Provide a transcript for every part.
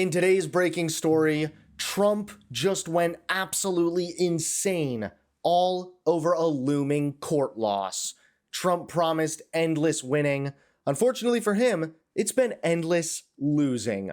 In today's breaking story, Trump just went absolutely insane all over a looming court loss. Trump promised endless winning. Unfortunately for him, it's been endless losing.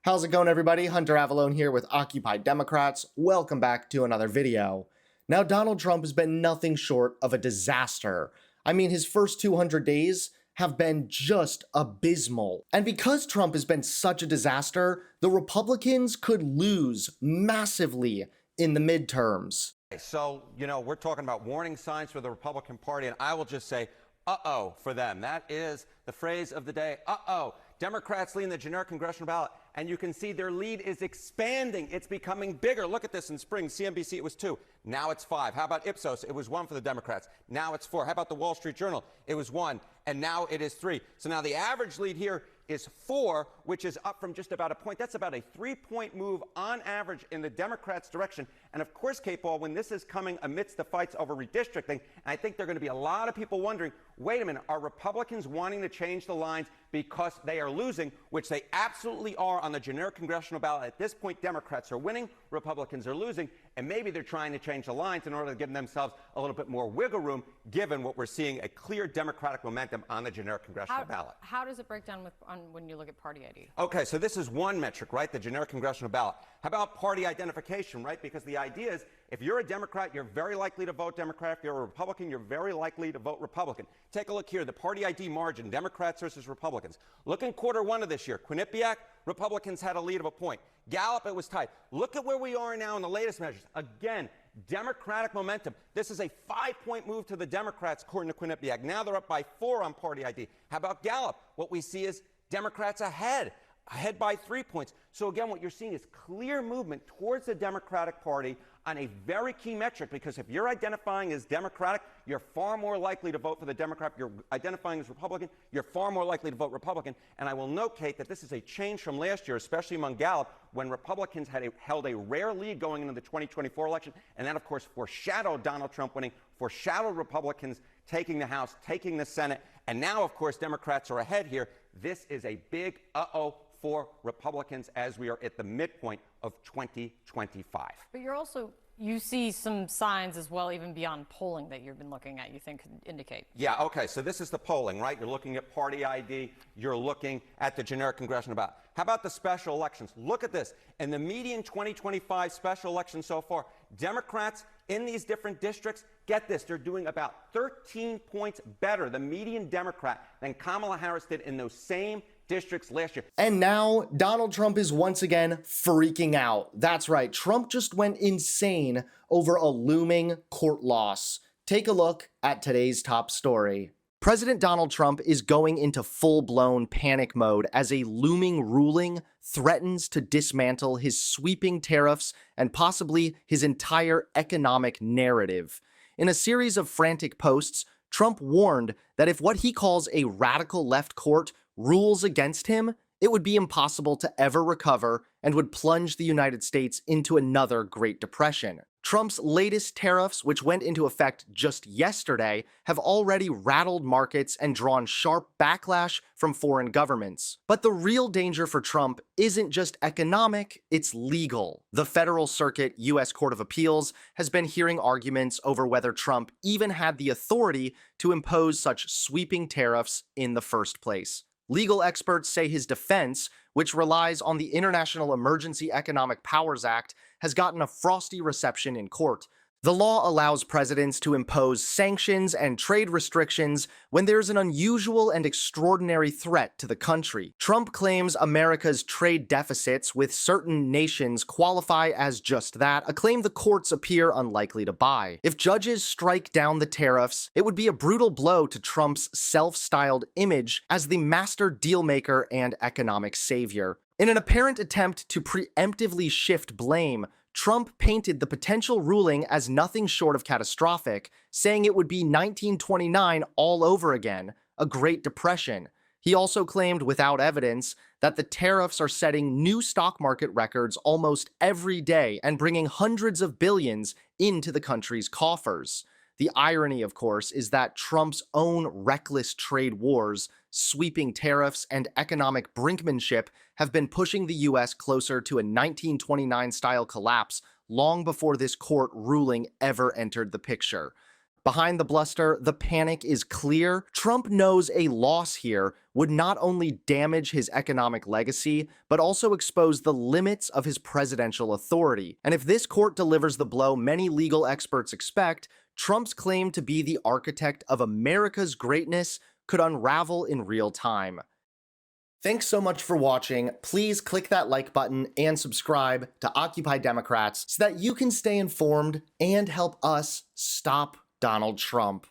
How's it going, everybody? Hunter Avallone here with Occupy Democrats. Welcome back to another video. Now, Donald Trump has been nothing short of a disaster. I mean, his first 200 days have been just abysmal. And because Trump has been such a disaster, the Republicans could lose massively in the midterms. So, we're talking about warning signs for the Republican Party, and I will just say, uh-oh, for them. That is the phrase of the day, uh-oh. Democrats lead the generic congressional ballot, and you can see their lead is expanding. It's becoming bigger. Look at this in spring. CNBC, it was 2. Now it's 5. How about Ipsos? It was 1 for the Democrats. Now it's 4. How about the Wall Street Journal? It was 1, and now it is 3. So now the average lead here is 4, which is up from just about a point. That's about a 3-point move on average in the Democrats' direction. And of course, Kate Paul, when this is coming amidst the fights over redistricting, and I think there are going to be a lot of people wondering, wait a minute, are Republicans wanting to change the lines because they are losing, which they absolutely are on the generic congressional ballot. At this point, Democrats are winning, Republicans are losing, and maybe they're trying to change the lines in order to give themselves a little bit more wiggle room, given what we're seeing, a clear Democratic momentum on the generic congressional ballot. How does it break down when you look at party ID? Okay, so this is one metric, right? The generic congressional ballot. How about party identification, right? Because the idea is, if you're a Democrat, you're very likely to vote Democrat. If you're a Republican, you're very likely to vote Republican. Take a look here, the party ID margin, Democrats versus Republicans. Look in Q1 of this year. Quinnipiac, Republicans had a lead of a point. Gallup, it was tight. Look at where we are now in the latest measures. Again, Democratic momentum. This is a 5-point move to the Democrats, according to Quinnipiac. Now they're up by 4 on party ID. How about Gallup? What we see is Democrats ahead by 3 points. So again, what you're seeing is clear movement towards the Democratic Party on a very key metric, because if you're identifying as Democratic, you're far more likely to vote for the Democrat. If you're identifying as Republican, you're far more likely to vote Republican. And I will note, Kate, that this is a change from last year, especially among Gallup, when Republicans held a rare lead going into the 2024 election. And that, of course, foreshadowed Donald Trump winning, foreshadowed Republicans taking the House, taking the Senate. And now, of course, Democrats are ahead here. This is a big uh-oh for Republicans as we are at the midpoint of 2025. But you see some signs as well, even beyond polling that you've been looking at, you think could indicate. Yeah, okay, so this is the polling, right? You're looking at party ID, you're looking at the generic congressional ballot. How about the special elections? Look at this. In the median 2025 special election so far, Democrats in these different districts, get this, they're doing about 13 points better, the median Democrat, than Kamala Harris did in those same districts last year. And now, Donald Trump is once again freaking out. That's right, Trump just went insane over a looming court loss. Take a look at today's top story. President Donald Trump is going into full-blown panic mode as a looming ruling threatens to dismantle his sweeping tariffs and possibly his entire economic narrative. In a series of frantic posts, Trump warned that if what he calls a radical left court rules against him, it would be impossible to ever recover and would plunge the United States into another Great Depression. Trump's latest tariffs, which went into effect just yesterday, have already rattled markets and drawn sharp backlash from foreign governments. But the real danger for Trump isn't just economic, it's legal. The Federal Circuit U.S. Court of Appeals has been hearing arguments over whether Trump even had the authority to impose such sweeping tariffs in the first place. Legal experts say his defense, which relies on the International Emergency Economic Powers Act, has gotten a frosty reception in court. The law allows presidents to impose sanctions and trade restrictions when there's an unusual and extraordinary threat to the country. Trump claims America's trade deficits with certain nations qualify as just that, a claim the courts appear unlikely to buy. If judges strike down the tariffs, it would be a brutal blow to Trump's self-styled image as the master dealmaker and economic savior. In an apparent attempt to preemptively shift blame, Trump painted the potential ruling as nothing short of catastrophic, saying it would be 1929 all over again, a Great Depression. He also claimed without evidence that the tariffs are setting new stock market records almost every day and bringing hundreds of billions into the country's coffers. The irony, of course, is that Trump's own reckless trade wars, sweeping tariffs, and economic brinkmanship have been pushing the US closer to a 1929-style collapse long before this court ruling ever entered the picture. Behind the bluster, the panic is clear. Trump knows a loss here would not only damage his economic legacy, but also expose the limits of his presidential authority. And if this court delivers the blow many legal experts expect, Trump's claim to be the architect of America's greatness could unravel in real time. Thanks so much for watching. Please click that like button and subscribe to Occupy Democrats so that you can stay informed and help us stop Donald Trump.